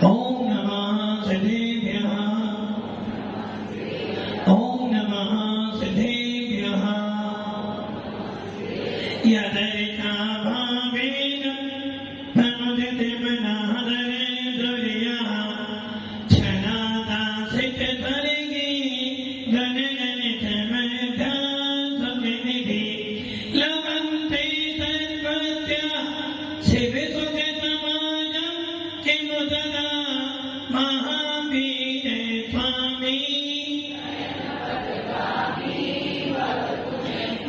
ओम नमः सिद्धेभ्यः ओम नमः सिद्धेभ्यः यदैका भावेन प्रमुदिते मनःदरेन्द्रियः क्षणादासित तरिगे गणगणित मेघासुनिधि लभन्ते सर्वज्ञः शिवसुखसमाजं किमुददा महावीरे स्वामी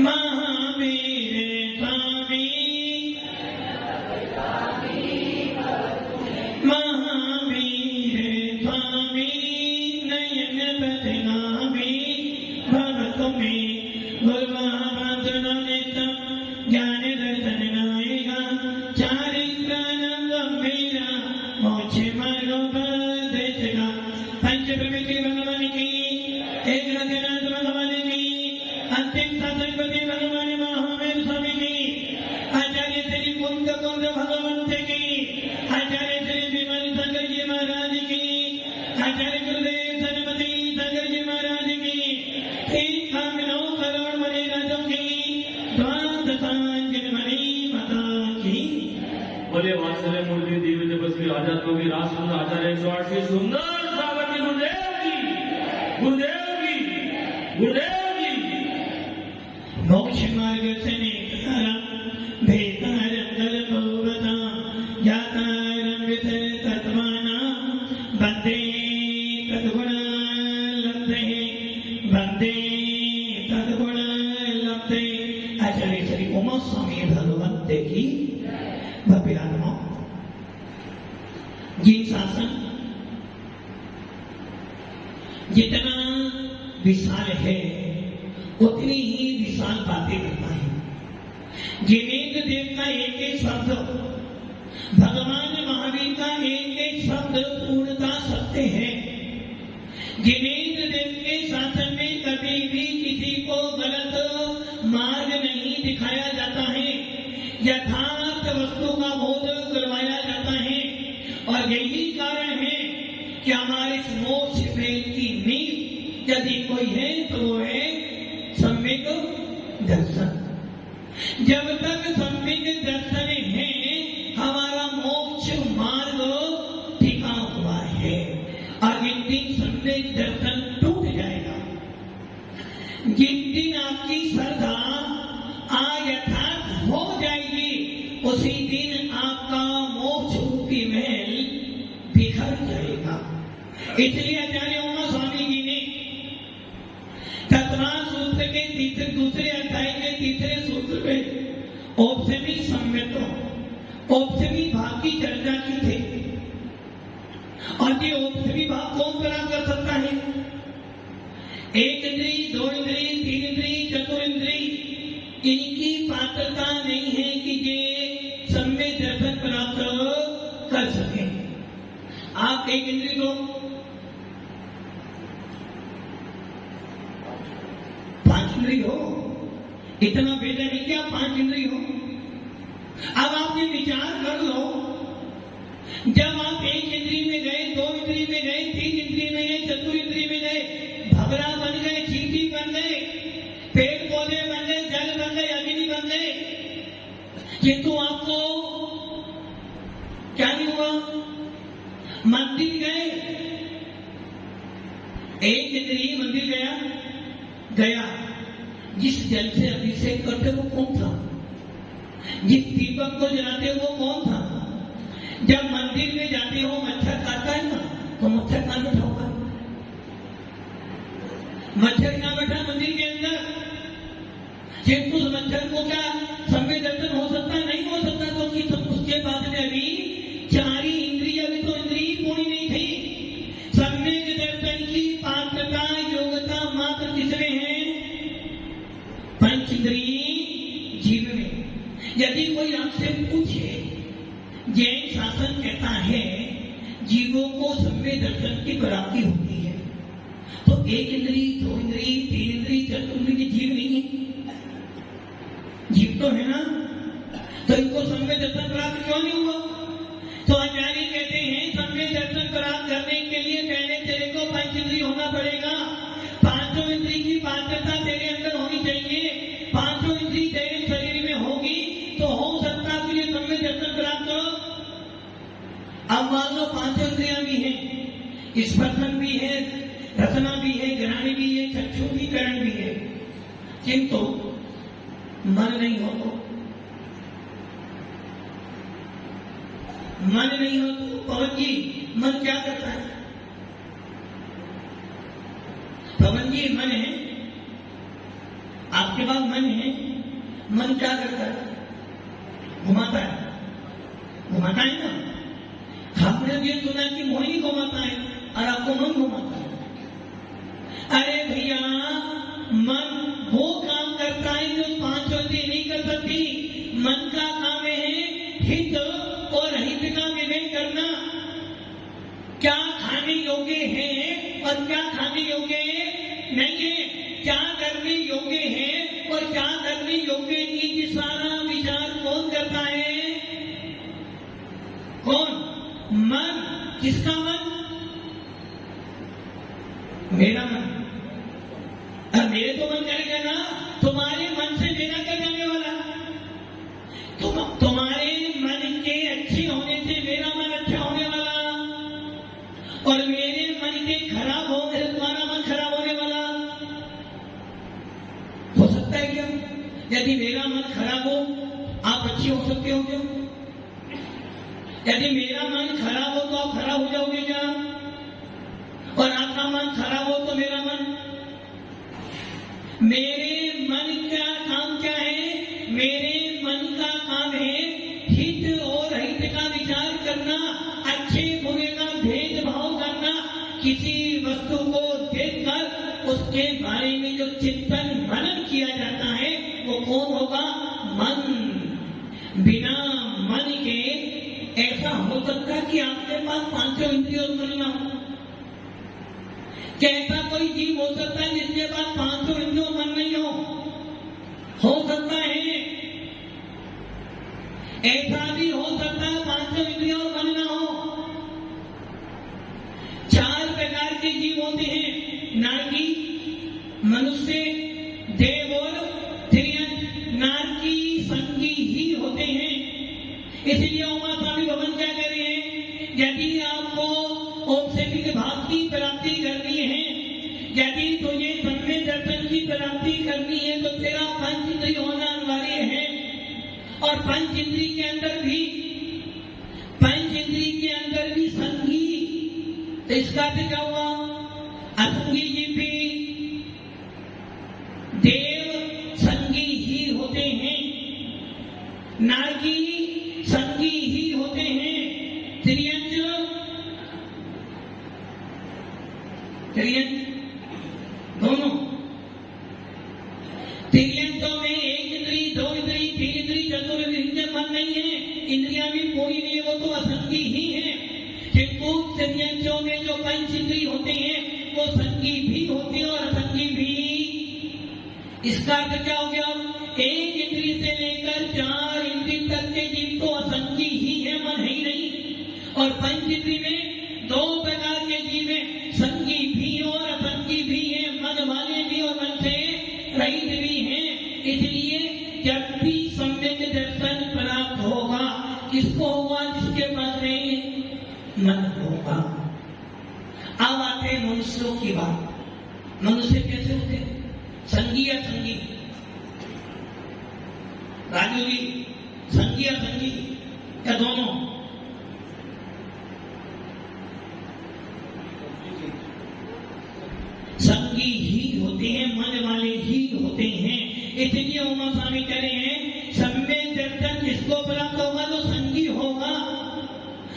महावीरे स्वामी महावीरे स्वामी नयन बदनामी भवतु मे गुरुमहापात्रनित्यं ज्ञान दर्शन नायिका चारित्राणां गंभीरा मोक्ष मार्गोपदेशका पंच प्रकृति भगवान की एक रघुनाथ भगवान की अंतिम सतपति भगवान महावीर स्वामी की आचार्य श्री कुंद भगवंत की आचार्य श्री विमल शंकर जी महाराज की आचार्य गुरुदेव सरस्वती शंकर जी महाराज की ठीक कामिलों करोड़ मणि राजों की द्वादशांजन मणि माता की बोले वात्सल्य मूर्ति देवी तपस्वी आजाद कवि राष्ट्र आचार्य 108 की सुंदर श्रावणी गुरुदेव की गुरुदेव की गुरुदेव की मोक्ष मार्ग से नेतारं भेतारं दलभूवतां जातारं विततत्वानां वन्दे तद्गुणालब्धे वन्दे तद्गुणालब्धे आचार्य श्री उमा स्वामी भगवंत की भव्य आत्मा जिन शासन जितना विशाल है उतनी ही विशाल बातें करता है। जिनेन्द्र देव का एक एक शब्द भगवान महावीर का एक एक शब्द पूर्णता सत्य है। जिनेन्द्र देव के शासन में कभी भी किसी को गलत मार्ग नहीं दिखाया जाता है, यथार्थ वस्तु का बोध करवाया जाता है। और यही कारण है कि हमारे मोक्ष भेद की नींव यदि कोई है तो वो है सम्यक दर्शन। जब तक सम्यक दर्शन है हमारा मोक्ष मार्ग टिका हुआ है। और जिन दिन सम्यक दर्शन टूट जाएगा, जिन दिन आपकी श्रद्धा यथार्थ हो जाएगी, उसी दिन आपका मोक्ष रूपी महल बिखर जाएगा। इसलिए आचार्य उमा स्वामी जी ने तत्वान सूत्र के दूसरे अध्याय के तीसरे सूत्र में औपसमी सम्यक औपसमी भाव की चर्चा की थी। और ये औपसमी भाव कौन करा कर सकता है? एक इंद्री, दो इंद्री, तीन इंद्री, चतुर इंद्री, इनकी पात्रता नहीं है कि ये सम्यक दर्शन प्राप्त कर सके। आप एक इंद्री को 5 इंद्री हो, इतना भेजा नहीं कि आप 5 इंद्री हो। अब आप ये विचार कर लो, जब आप एक इंद्री में गए, 2 इंद्री में गए, 3 इंद्री में गए, चतुर इंद्री में गए, भवरा बन गए, चींटी बन गए, पेड़ पौधे बन गए, जल बन गए, अग्नि बन गए, किंतु आपको क्या नहीं हुआ? मंदिर गए, एक इंद्रिय मंदिर गया, जिस जल से अभिषेक करते वो कौन था? जिस दीपक को जलाते वो कौन था? जब मंदिर में जाते हो मच्छर काटता है ना, तो मच्छर कहां बैठा होगा? मच्छर कहां बैठा मंदिर के अंदर? किंतु उस मच्छर को क्या सम्यक दर्शन हो सकता है? नहीं हो सकता, क्योंकि तो उसके बाद में अभी 4 ही इंद्रिय, अभी तो इंद्रिय पूरी नहीं थी। सम्यक दर्शन की पात्रता योग्यता मात्र किसमें है? पंच इंद्रिय जीव में। यदि कोई आपसे पूछे, जैन शासन कहता है जीवों को सम्यक दर्शन की प्राप्ति होती है, तो 1 इंद्रिय, 2 इंद्रिय, 3 इंद्रिय, चतुर इंद्रिय जीव नहीं है? जीव तो है ना, तो इनको सम्यक दर्शन प्राप्त क्यों नहीं हुआ? तो आचार्य कहते हैं सम्यक दर्शन होना पड़ेगा। पांचों इंद्रिय की पात्रता तेरे अंदर होनी चाहिए। पांचों इंद्रिय तेरे शरीर में होगी तो हो सकता है तुझे सम्य दर्शन प्राप्त हो। अब मान लो पांचों इंद्रियां भी हैं, स्पर्शन भी है, रचना भी है, ग्रहण भी है, चक्षु भी, करण भी है, किंतु मन नहीं हो तो मन नहीं हो तो पवन जी मन क्या करता है? पवन जी मन है, आपके पास मन है, मन क्या करता है? घुमाता है, घुमाता है ना। आपने ये सुना कि मोहिनी घुमाता है और आपको मन घुमाता है। अरे भैया, मन वो काम करता है जो पांचों इंद्रिय नहीं कर सकती। मन का काम है हित और हित का विवेक करना। क्या खाने योग्य है और क्या खाने योग्य नहीं है, क्या करने योग्य है और क्या करने योग्य नहीं, ये सारा विचार कौन करता है? कौन? मन। किसका मन? मेरा मन। अब मेरे तो मन करेगा ना, तुम्हारे मन से मेरा क्या जाने वाला? तुम्हारे मन के अच्छे होने से मेरा मन अच्छा होने वाला, और मेरे मन के खराब होने से तुम्हारा मन खराब होने वाला हो सकता है क्या? यदि मेरा मन खराब हो आप अच्छे हो सकते हो क्या? यदि मेरा मन खराब हो तो आप खराब हो जाओगे क्या? और आपका मन खराब हो तो मेरा मन। मेरे मन का काम क्या है? मेरे मन का काम है हित और हित का विचार करना, अच्छे बुरे का भेदभाव करना। किसी वस्तु को देखकर उसके बारे में जो चिंतन मनन किया जाता है वो कौन होगा? मन। बिना मन के ऐसा हो सकता है कि आपके पास पांचों इंद्रियों मन ना हो। क्या ऐसा कोई जीव हो सकता है जिसके पास पांचों इंद्रियों मन नहीं हो सकता है। ऐसा भी हो सकता है पांचों इंद्रियों मन ना हो। चार प्रकार के जीव होते हैं, नारकी, मनुष्य, देव और तिर्यक। नारकी संगी ही होते हैं। इसलिए उमा स्वामी भवन क्या कह रहे हैं? यदि आपको औपसेविक भाव की प्राप्ति करनी है, यदि तुझे सम्य दर्शन की प्राप्ति करनी है तो तेरा पंच इंद्रिय होना अनिवार्य है। और पंच इंद्रिय के अंदर भी संगी। तो इसका अर्थ क्या हुआ? असंगी जीव भी देव संगी ही होते हैं, नारकी संगी ही होते हैं, तिर्यक दोनों। तिर्यकों में एक इंद्री, दो इंद्री, तीन इंद्री, चतुर्विंश मन नहीं है, इंद्रियां भी पूरी नहीं है, वो तो असंगी ही है। किंतु तिर्यकों में जो पंच इंद्री होते हैं वो संगी भी होते हैं और असंगी भी। इसका अर्थ क्या हो गया? एक इंद्री से लेकर चार इंद्री तक के जीव तो असंगी ही है, मन है ही नहीं। और पंच इंद्री में दो प्रकार के जीव है, संगी भी और असंगी भी है, मन वाले भी और मन से रहित भी है। इसलिए जब भी सम्यक दर्शन प्राप्त होगा, किसको होगा? जिसके पास में मन होगा। अब आते हैं मनुष्यों की बात। मनुष्य कैसे होते? संगी या संगी? राजू जी, संगी या संगी या दोनों? संगी ही होते हैं, मन वाले ही होते हैं। इसलिए उमा स्वामी कह रहे हैं सम्यक दर्शन जिसको प्राप्त होगा तो संगी होगा,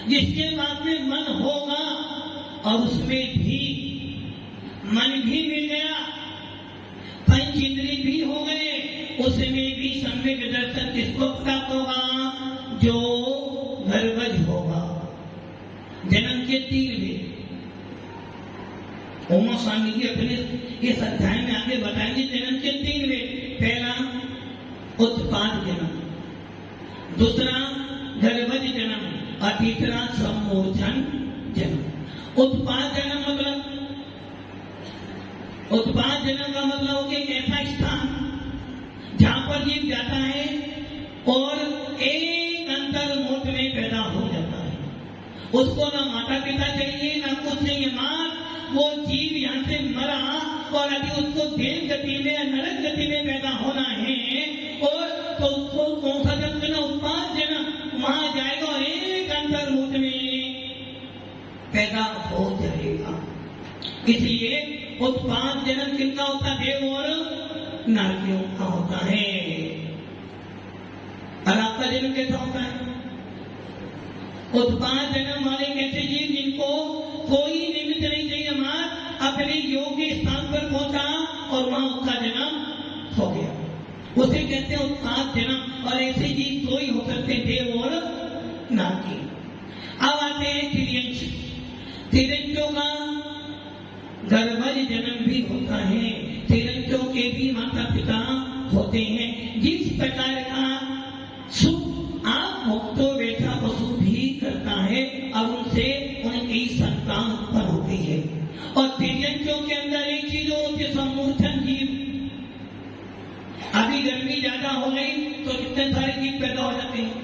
जिसके बाद में मन होगा और उसमें भी मन भी मिल गया, पंच इंद्रिय भी हो गए, उसमें भी सम्यक दर्शन किसको प्राप्त होगा? जो गर्भज होगा। जन्म के 3 वेद उमा स्वामी जी अपने इस अध्याय में आगे बताएंगे। जन्म के 3 वेद। पहला उत्पाद जन्म, दूसरा गर्भज जन्म और तीसरा सम्मोचन जन्म। उत्पाद जन्म मतलब उत्पाद जनन का मतलब हो गया एक ऐसा स्थान जहां पर जीव जाता है और एक अंतर मोट में पैदा हो जाता है। उसको ना माता पिता चाहिए ना कुछ चाहिए, मां वो जीव यहाँ से मरा और अभी उसको देव गति में या नरक गति में पैदा होना है और तो उसको कौन सा जन्म करना, उत्पाद जन्म, वहां जाएगा और एक अंतर मोट में पैदा हो जाएगा। इसलिए उत्पाद जन्म किनका होता है? देव और नारियों का होता है। और आपका जन्म कैसा होता है? उत्पाद जन्म वाले कैसे जीव जिनको कोई निमित्त नहीं चाहिए, मां अपने योग्य स्थान पर पहुंचा और वहां उसका जन्म हो गया, उसे कहते हैं उत्पाद जन्म। और ऐसे जीव दो ही हो सकते, देव और नारी। अब आते हैं तिर्यंश। तिर्यंशों का गर्भज जन्म भी होता है, तिर्यंशों के भी माता पिता होते हैं। जिस प्रकार का सुख आप भोगते वैसा पशु भी करता है और उनसे उनकी संतान उत्पन्न होती है। और तिर्यंशों के अंदर एक चीज होती है, सम्मूर्छन जीव। अभी गर्मी ज्यादा हो गई तो कितने सारे जीव पैदा हो जाते हैं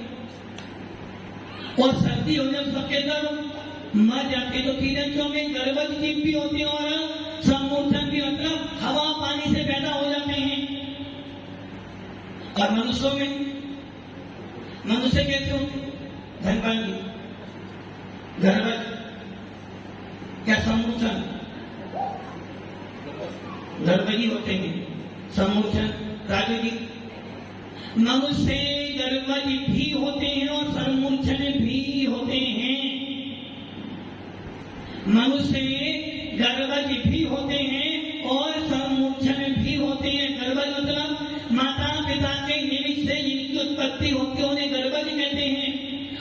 और सर्दी होने पर सबके सब मर जाते। तो तिर्यंशों में गर्भज जीव भी होते हैं और सम्मूर्छन भी, मतलब हवा पानी से पैदा हो जाते हैं। और मनुष्यों में, मनुष्य कैसे होते? धनपाली, गर्भज क्या सम्मूर्छन? गर्भजी होते हैं, सम्मूर्छन। राजू जी, मनुष्य गर्भज भी होते हैं और सम्मूर्छन भी होते हैं। मनुष्य गर्भज भी होते हैं और सम्मूर्छन भी होते हैं। गर्भज मतलब माता पिता के निमित्त से जिनकी उत्पत्ति होती है उन्हें गर्भज कहते हैं।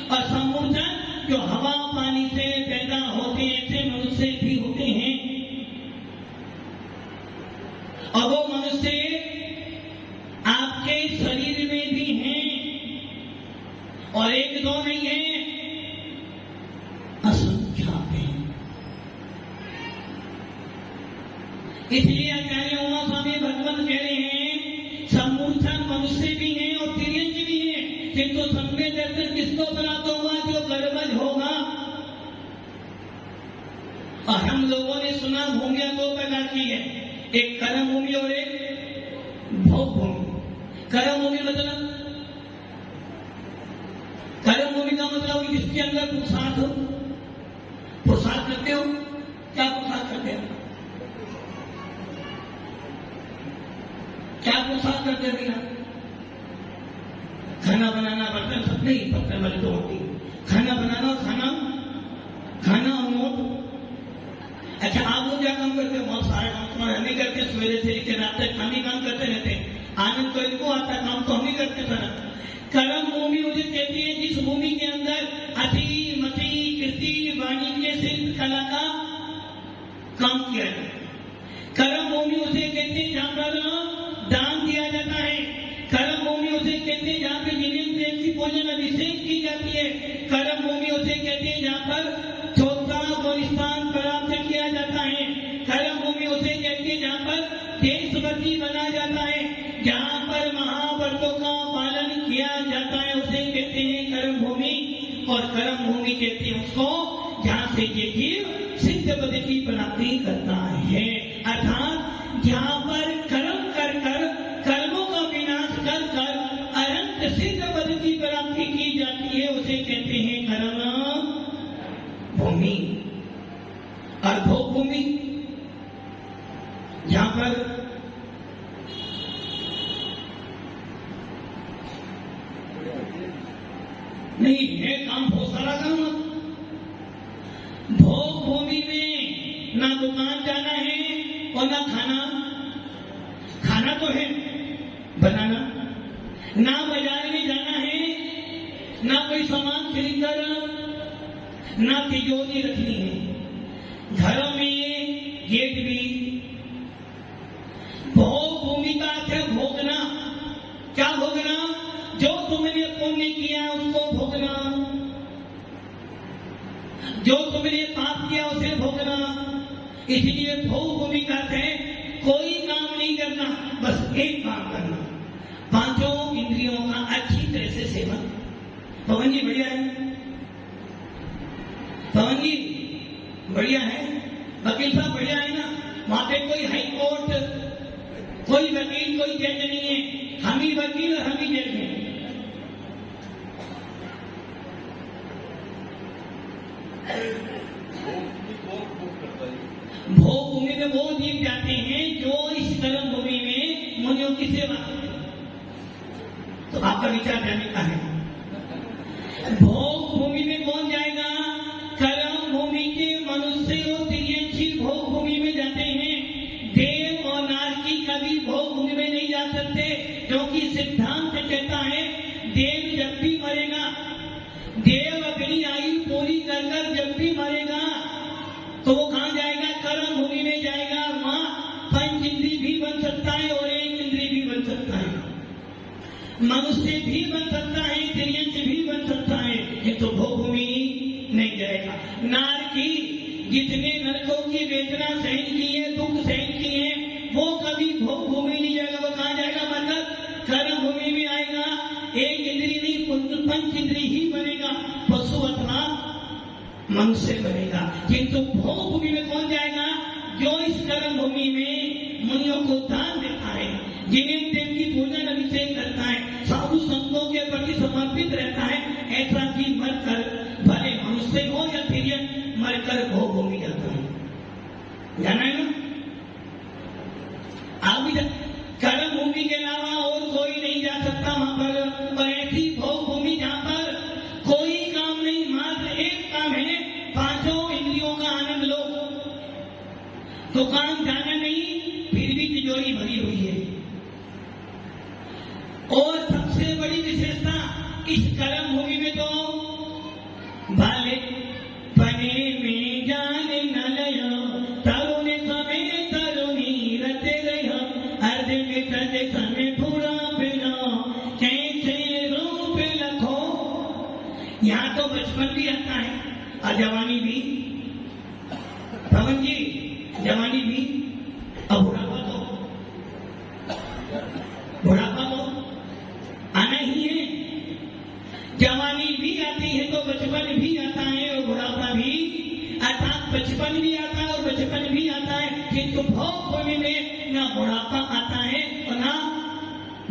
और सम्मूर्छन जो हवा पानी से पैदा होते हैं, ऐसे मनुष्य भी होते हैं। और वो मनुष्य आपके शरीर में भी हैं और एक दो नहीं है, असंख्यात हैं। इसलिए आचार्य उमा स्वामी भगवान कह रहे हैं सम्मूर्छन मनुष्य भी हैं और तिर्यंश भी हैं, किंतु सम्य दर्शन किसको प्राप्त हुआ? जो गर्भज होगा। और हम लोगों ने सुना भूमियां दो प्रकार की है, एक कर्म भूमि और एक भोग भूमि। कर्म भूमि मतलब, कर्म भूमि का मतलब जिसके अंदर पुरुषार्थ हो। पुरुषार्थ करते हो? क्या पुरुषार्थ करते हो? क्या पुरुषार्थ करते हो? बिना खाना बनाना, बर्तन सब नहीं, बर्तन वाली तो होती है। खाना बनाना, खाना और नोट। अच्छा, आप लोग क्या काम करते हो? बहुत सारे काम तो हम ही करते, सवेरे से लेकर रात तक हम ही काम करते रहते हैं। आनंद तो इनको आता, काम तो हम ही करते सारा। कर्म भूमि उसे कहती है जिस भूमि के अंदर अति मसी कृषि वाणिज्य शिल्प कला का काम किया जाए। कर्म भूमि उसे कहते हैं जहां पर दान दिया जाता है। कर्म भूमि उसे कहते हैं जहां पर जिन्हें देव की पूजन अभिषेक की जाती है। कर्म भूमि उसे कहते हैं जहां पर चौथा स्थान प्राप्त किया जाता है। कर्म भूमि उसे कहते हैं जहां पर देशभक्ति बना जाता है, जहां पर महाव्रतों का पालन किया जाता है, उसे कहते हैं कर्म भूमि। और कर्म भूमि कहते हैं उसको जहां से ये जीव सिद्ध पद की प्राप्ति करता है, अर्थात जहां पर कर्म कर कर, कर्मों का विनाश कर कर अनंत सिद्ध पद की प्राप्ति की जाती है, उसे कहते हैं कर्म भूमि। और भोग भूमि जहां पर नहीं है काम, बहुत सारा काम। भोग भूमि में ना दुकान जाना है और ना खाना तो है बनाना, ना बाजार में जाना है, ना कोई सामान खरीदकर, ना तिजोरी रखनी है। घरों में गेट भी। भोग भूमि का अर्थ है भोगना। क्या भोगना? जो तुमने पुण्य किया उसको भोगना, जो तुमने पाप किया उसे भोगना। इसलिए भोग भूमि का अर्थ है कोई काम नहीं करना, बस एक काम करना, पांचों इंद्रियों का अच्छी तरह से सेवन। पवन जी बढ़िया है, पवन जी बढ़िया है, वकील साहब बढ़िया है ना? वहां पे कोई हाई कोर्ट, कोई वकील, कोई जज नहीं है, हम ही वकील और हम ही जज हैं। भोग भूमि में वो जीव जाते हैं जो इस कर्म भूमि में मुनियों की सेवा करते हैं। तो आपका विचार जाने का है, भोग भूमि में कौन जाएगा? कर्म भूमि के मनुष्य और तिर्यंशी भोग भूमि में जाते हैं। देव और नारकी कभी भोग भूमि में नहीं जा सकते, क्योंकि सिद्धांत कहता है देव जब भी मरेगा, देव अपनी आयु पूरी कर कर जब भी मरेगा तो वो कहां जाएगा? कर्म भूमि में जाएगा। वहां पंच इंद्री भी बन सकता है और एक इंद्री भी बन सकता है, मनुष्य भी बन सकता है, तिर्यंश भी बन सकता है, किंतु भोग भूमि नहीं जाएगा। नारकी जितने नरकों की वेदना सहन की है, दुख सहन किए हैं, वो कभी भोग भूमि नहीं जाएगा। वो कहां जाएगा? मतलब कर्म भूमि में आएगा। एक इंद्री नहीं, पंच इंद्री ही बनेगा, पशु अथवा मनुष्य बनेगा। किंतु भोग भूमि में कौन जाएगा? जो इस कर्म भूमि में मुनियों को दान देता है, जिन्हें देव की पूजन अभिषेक करता है, साधु संतों के प्रति समर्पित रहता है, ऐसा कि मरकर भले मनुष्य हो या तिर्यन, मरकर भोग भूमि जाता है। जाना है ना? आप कर्म भूमि के अलावा और कोई नहीं जा सकता वहां पर। और ऐसी भोग भूमि जहां पर कोई काम नहीं, मात्र एक काम है, पांचों इंद्रियों का आनंद लो। दुकान जाना नहीं, फिर भी तिजोरी भरी हुई है। और सबसे बड़ी विशेषता इस कर्म भूमि में तो बाले पने में जान न लयो, तरुण समय तरुणी रते रहो, अर्ध में करते समय पूरा बिना कैसे रूप लखो। यहाँ तो बचपन भी आता है और जवानी भी, पवन जी जवानी भी, और बुढ़ापा तो आना ही है। जवानी भी आती है तो बचपन भी आता है और बुढ़ापा भी, अर्थात बचपन भी आता है और बचपन भी आता है, किंतु भोग भूमि में ना बुढ़ापा आता है और ना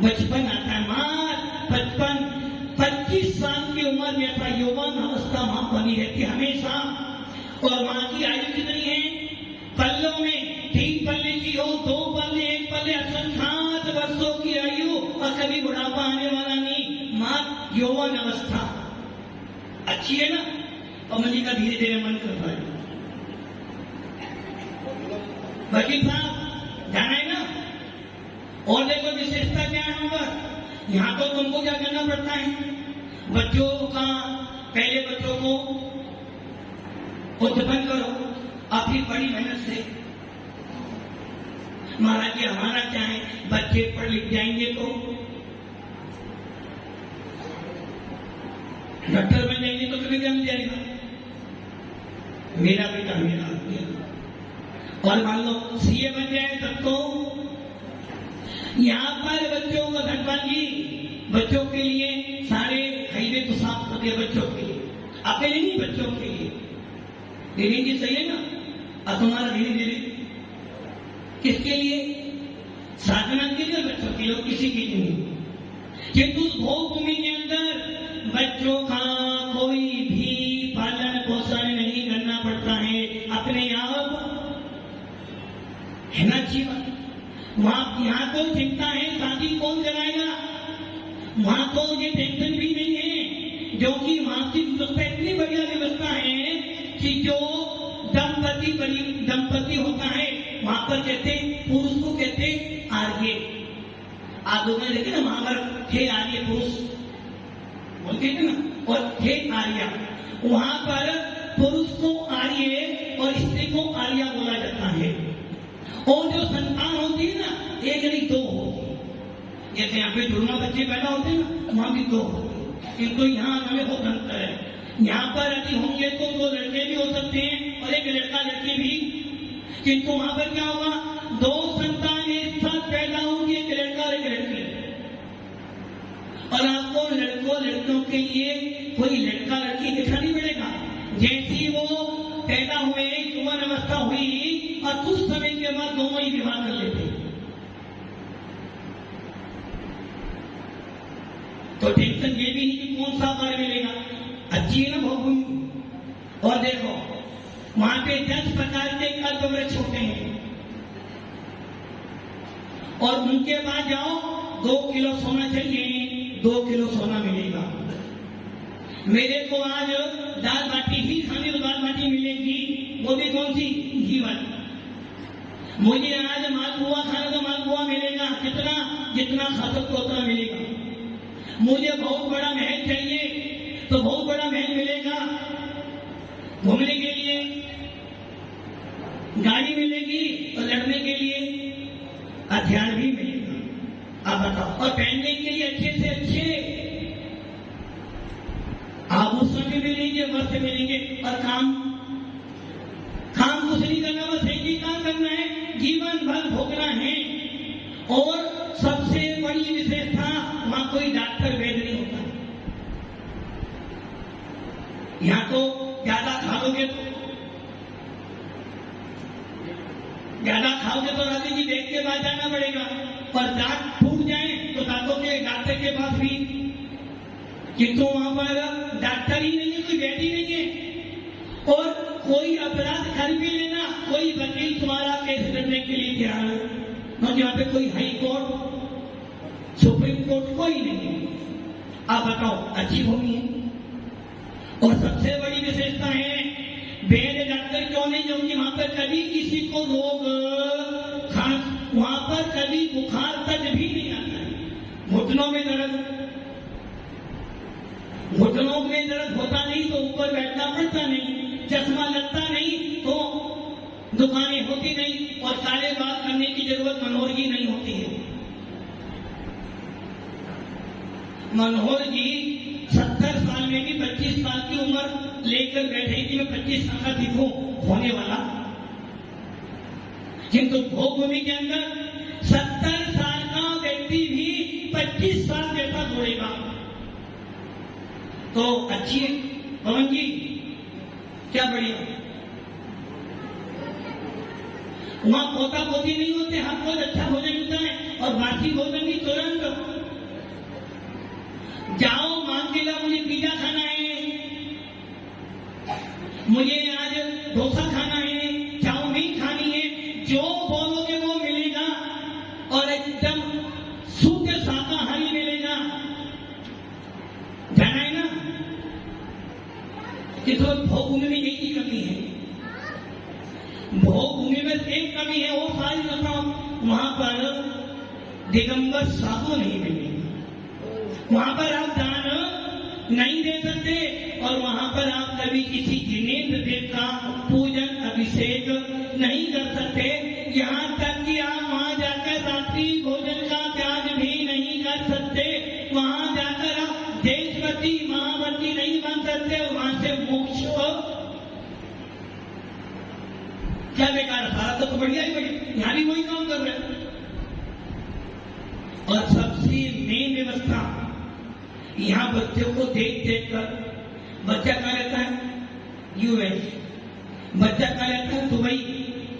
बचपन आता है। मात्र 25 साल की उम्र में था यौवन अवस्था वहां बनी रहती हमेशा। और वहां की आयु कितनी है? पल्लों में 3 पल्ले की हो, 2 पल्ले, 1 पल्ले, असंख्यात वर्षों की आयु, और कभी बुढ़ापा आने वाला नहीं, मात्र यौवन अवस्था। अच्छी है ना? और मजी का धीरे धीरे मन करता है। वकील साहब जाना है ना? और देखो विशेषता क्या है वहां पर। यहाँ तो तुमको क्या करना पड़ता है? बच्चों का, पहले बच्चों को उत्पन्न करो, अपनी बड़ी मेहनत से। महाराज जी हमारा क्या है, बच्चे पढ़ लिख जाएंगे तो डॉक्टर बन जाएंगे तो तुम्हें क्या मिल जाएगा? मेरा बेटा मेरा गया। और मान लो सीए बन जाए तब तो यहाँ पर बच्चों को धनपाल जी, बच्चों के लिए सारे हाईवे तो साफ कर दिया बच्चों के लिए, अकेले नहीं बच्चों के लिए। धीरे जी सही है ना? और तुम्हारा धीरे धीरे किसके लिए? साधना के लिए, बच्चों के लिए, किसी के लिए नहीं। किंतु उस भोग भूमि के अंदर बच्चों का कोई भी पालन पोषण नहीं करना पड़ता है, अपने आप है ना अच्छी बात। वहां यहाँ तो चिंता है शादी कौन कराएगा, वहां तो ये टेंशन भी नहीं है, जो कि वहां की व्यवस्था इतनी बढ़िया व्यवस्था है कि जो दंपति होता है वहां पर कहते पुरुष को कहते आर्य। आप लोगों ने देखे ना महाभारत, थे आर्य पुरुष बोलते थे ना, और थे आर्या। वहां पर पुरुष को आर्य और स्त्री को आर्या बोला जाता है। और जो संतान होती है ना, एक नहीं 2 होती। जैसे यहाँ पे जुड़वा बच्चे पैदा होते हैं ना, वहां भी 2 होते, किंतु यहाँ हमें बहुत अंतर है। यहाँ पर यदि होंगे तो 2 लड़के भी हो सकते हैं और 1 लड़का लड़की भी, किंतु वहां पर क्या होगा? दो संतान एक साथ पैदा होंगे, एक लड़का और एक लड़की, और आपको लड़कों लड़कियों के लिए कोई लड़का लड़की दिखा नहीं मिलेगा। जैसी वो पैदा हुए, युवान अवस्था हुई और कुछ समय के बाद दोनों ही विवाह कर लेते। तो टेंशन ये भी नहीं कि कौन सा बार मिलेगा, अच्छी है ना भोगभूमि। और देखो वहां पे 10 प्रकार के कल्प वृक्ष होते हैं, और उनके बाद जाओ 2 किलो सोना चाहिए, 2 किलो सोना मिलेगा। मेरे को आज दाल बाटी ही खानी तो दाल बाटी मिलेगी, वो भी कौन सी, घी वाली। मुझे आज मालपुआ खाना तो मालपुआ मिलेगा, कितना जितना खा सकते उतना मिलेगा। मुझे बहुत बड़ा महल चाहिए तो बहुत बड़ा महल मिलेगा, घूमने के लिए गाड़ी मिलेगी और लड़ने के लिए हथियार भी मिलेगा। आप बताओ, और पहनने के लिए अच्छे से अच्छे आभूषण भी मिलेंगे, वस्त्र मिलेंगे, और काम कुछ नहीं करना, बस एक ही काम करना है, जीवन भर भोगना है। और सबसे बड़ी विशेषता, वहां कोई डॉक्टर वैद्य नहीं होता। यहां तो ज्यादा खाओगे तो राधे जी देख के बाद जाना पड़ेगा, और दांत टूट जाए तो दांतों के डॉक्टर के पास भी, किंतु वहां पर डॉक्टर ही नहीं है, कोई वैद्य ही नहीं है। और कोई अपराध कर भी लेना, कोई वकील तुम्हारा केस लड़ने के लिए तैयार है, क्योंकि यहाँ पे कोई हाई कोर्ट सुप्रीम कोर्ट कोई नहीं है। आप बताओ, अच्छी भूमि है। और सबसे बड़ी विशेषता है, वैद्य डॉक्टर क्यों नहीं, क्योंकि वहां पर कभी किसी को रोग वहां पर कभी बुखार तक भी नहीं आता है। घुटनों में दर्द होता नहीं तो ऊपर बैठना पड़ता नहीं, चश्मा लगता नहीं तो दुकानें होती नहीं, और काले बात करने की जरूरत मनोहर जी नहीं होती है। मनोहर जी 70 साल में भी 25 साल की उम्र लेकर बैठे कि मैं 25 साल का दिखूं होने वाला, किंतु भोगभूमि के अंदर 70 साल का व्यक्ति भी 25 साल जैसा दौड़ेगा। तो अच्छी है पवन जी, क्या बढ़िया। वहां पोता पोती नहीं होते, हर रोज अच्छा भोजन मिलता है, और बासी भोजन भी तुरंत। जाओ मांग के ला, मुझे पिज्जा खाना है, मुझे आज डोसा खाना है, चाउमीन खानी है, जो बोलोगे वो मिलेगा, और एकदम शुद्ध शाकाहारी मिलेगा। जाना है ना, कि तो भोगभूमि में यही कमी है। भोगभूमि में एक कमी है, वो सारी मतलब वहां पर दिगंबर साधु नहीं मिलेगा, वहां पर आप दान नहीं दे सकते, और वहां पर आप कभी किसी जिनेंद्र देव का पूजन अभिषेक नहीं कर सकते। यहाँ तक कि आप वहां जाकर रात्रि भोजन का त्याग भी नहीं कर सकते, वहां जाकर आप देशपति महावती नहीं बन सकते, वहां से मोक्ष क्या बेकार है, सारा तो बढ़िया ही बढ़िया, यहाँ भी वही काम कर रहे हैं। और सबसे मेन व्यवस्था, यहाँ बच्चों को देख कर, बच्चा कहाँ रहता है यूएस, बच्चा कहाँ रहता है दुबई,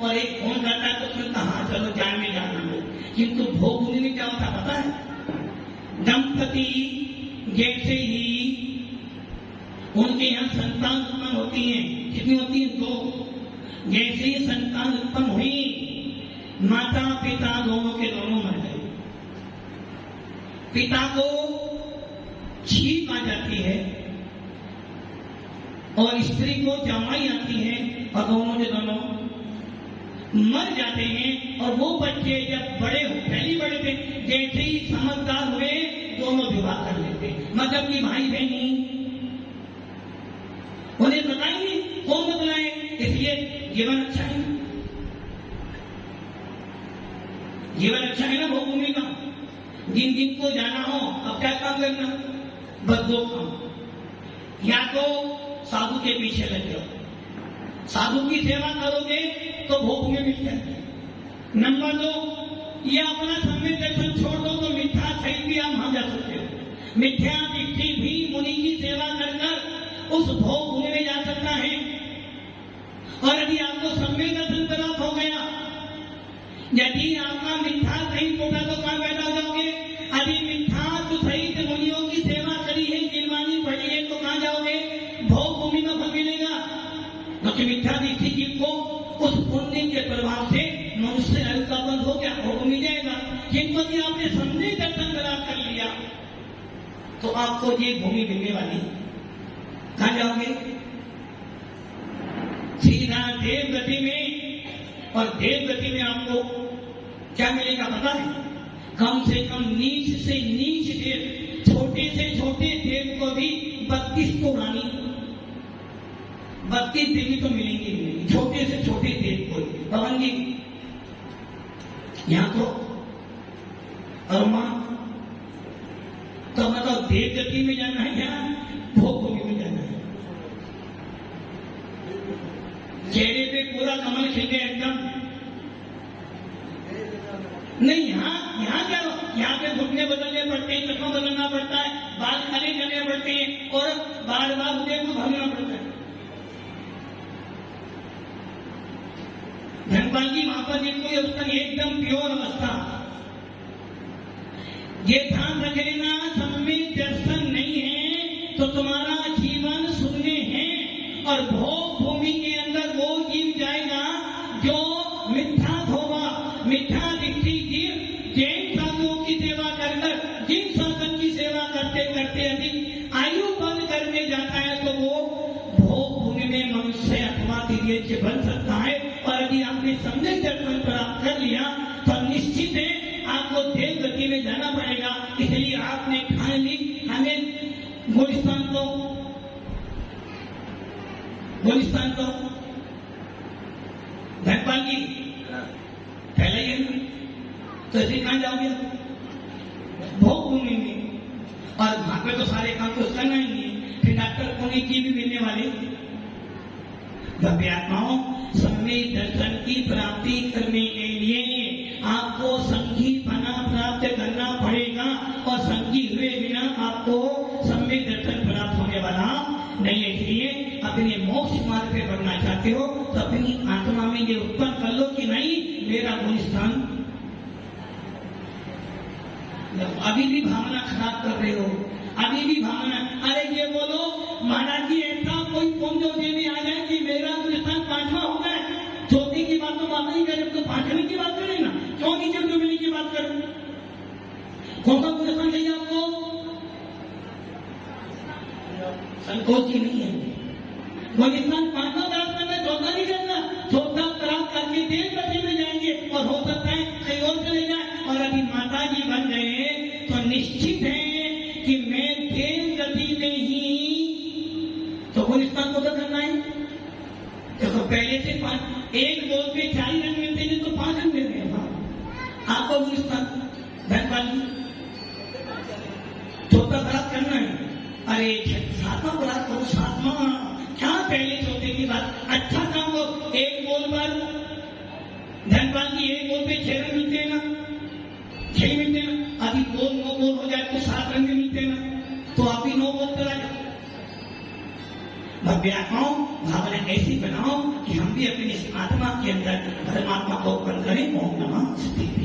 और एक फोन करता है तो उसने कहा चलो जान में जाना है। किंतु भोगभूमि में क्या होता पता है, दंपति जैसे ही उनके यहाँ संतान उत्पन्न होती है, कितनी होती है, 2। जैसे ही संतान उत्पन्न हुई, माता पिता दोनों के दोनों मर गए। पिता को छींक आ जाती है और स्त्री को जमाई आती है, और दोनों के दोनों मर जाते हैं। और वो बच्चे जब बड़े हो, पहले बड़े थे, जैसे ही समझदार हुए दोनों विवाह कर लेते, मतलब कि भाई बहनी उन्हें बताएंगे, कौन बतलाए, इसलिए जीवन अच्छा है, जीवन अच्छा है ना भोगभूमि का। जिन को जाना हो, अब क्या काम करना, बस 2 काम, या तो साधु के पीछे लग जाओ, साधु की सेवा करोगे तो भोगभूमि मिल जाएगी, नंबर 2, ये अपना सम्यक दर्शन छोड़ दो तो मिथ्या सहित भी आप वहां जा सकते हो। मिथ्या दृष्टि भी मुनि की सेवा कर उस भोग भूमि में जा सकता है। और यदि आपको सम्यक दर्शन प्राप्त हो गया, यदि आपका मिथ्या सहित होगा तो कहां पैदा हो जाओगे? यदि मिथ्या सहित मुनियों की सेवा करी है, गिरवानी पड़ी है, तो कहां जाओगे? भोग भूमि में फल मिलेगा। क्योंकि मिथ्या दृष्टि जीव को उस पुण्य के प्रभाव से मनुष्य आयु का बंद हो गया, भोग मिल जाएगा। किंतु यदि आपने सम्यक दर्शन प्राप्त कर लिया तो आपको ये भूमि मिलने वाली। कहां जाओगे? सीधा देव गति में। और देव गति में आपको क्या मिलेगा पता है? कम से कम नीच से नीच देव, छोटे से छोटे देव को भी 32 को रानी, 32 देवी तो मिलेंगी मिलेंगी, छोटे से छोटे देव को। पवन जी यहां तो और मां तो मतलब देव गति में जाना है या भोग भूमि में जाना है? चेहरे पे पूरा कमल खिल गया एकदम। नहीं, यहाँ क्या, यहाँ पे घुटने बदलने पड़ते हैं, चश्मा बदलना पड़ता है, बाल खड़े करने पड़ते हैं और बार बार उदय को भरना पड़ता है। धनपाल जी वहां पर देखो उसका एकदम प्योर अवस्था। ये ध्यान रख लेना, सम्यक दर्शन नहीं है तो तुम्हारा जीवन शून्य है। और भोग भूमि के अंदर वो जीव जाएगा जो मिथ्या होगा, मिथ्या दृष्टि जीव जैन साधुओं की सेवा कर जिन शासन की सेवा करते करते यदि आयु बंद करने जाता है तो वो भोग भूमि में मनुष्य अथवा तिर्यज बन सकता है। और यदि आपने सम्यक दर्शन प्राप्त कर लिया तो निश्चित है आपको देव गति में जाना पड़ेगा। इसलिए आपने ठान ली हमें गुलिस्तान को धनपाल जी पहले ही तो ऐसे कहां जाओगे? भोग भूमि में। और वहां पे तो सारे काम तो करना ही है, फिर डॉक्टर पुण्य की भी मिलने वाले। आत्माओं, सम्यक दर्शन की प्राप्ति करने के लिए आपको संगी बना प्राप्त करना पड़ेगा। और संगी हुए बिना आपको सम्यक दर्शन प्राप्त होने वाला नहीं है। इसलिए अपने मोक्ष मार्ग पे बढ़ना चाहते हो तो अपनी आत्मा में ये उत्पन्न कर लो कि नहीं, मेरा गुलिस्तान। अभी भी भावना खराब कर रहे हो, अभी भी भावना, अरे ये बोलो महाराज जी ऐसा कोई पुण्य देवी आ जाए कि मेरा गुलिस्तान 5वां हो गया। चौथी की बात तो बात नहीं करें, तो 5वें की बात करें ना, क्यों नीचे डूबने की बात करें? कौन सा गुलिस्तान चाहिए आपको? संकोच की नहीं है। गुलिस्तान 5वां प्राप्त करना, चौथा नहीं करना। चौथा प्राप्त करके देव गति में जाएंगे और हो सकता है कहीं और चले जाए। और अभी माता जी बन गए तो निश्चित है कि मैं देव गति में ही तो गुलिस्तान को तो करना है। देखो पहले से 1 बॉल पे 4 रन मिलते हैं तो 5 रन मिलते हैं आपको गुलिस्तान। धनपाल जी चौथा प्राप्त करना है। अरे 7वां प्राप्त करो, 7वां क्या पहले चौथे की बात। अच्छा काम हो, 1 बॉल पर धनपाल जी 1 बॉल पे 6 रन मिलते हैं ना, 6 मिलते हैं ना। अभी 2 9 बॉल हो जाए तो 7 रन मिलते हैं ना, तो आप ही 9 बॉल पर आ जाओ। भव्यात्माओं, भावना ऐसी बनाओ कि हम भी अपनी आत्मा के अंदर परमात्मा को उत्पन्न करें। ओम नमः शिवाय।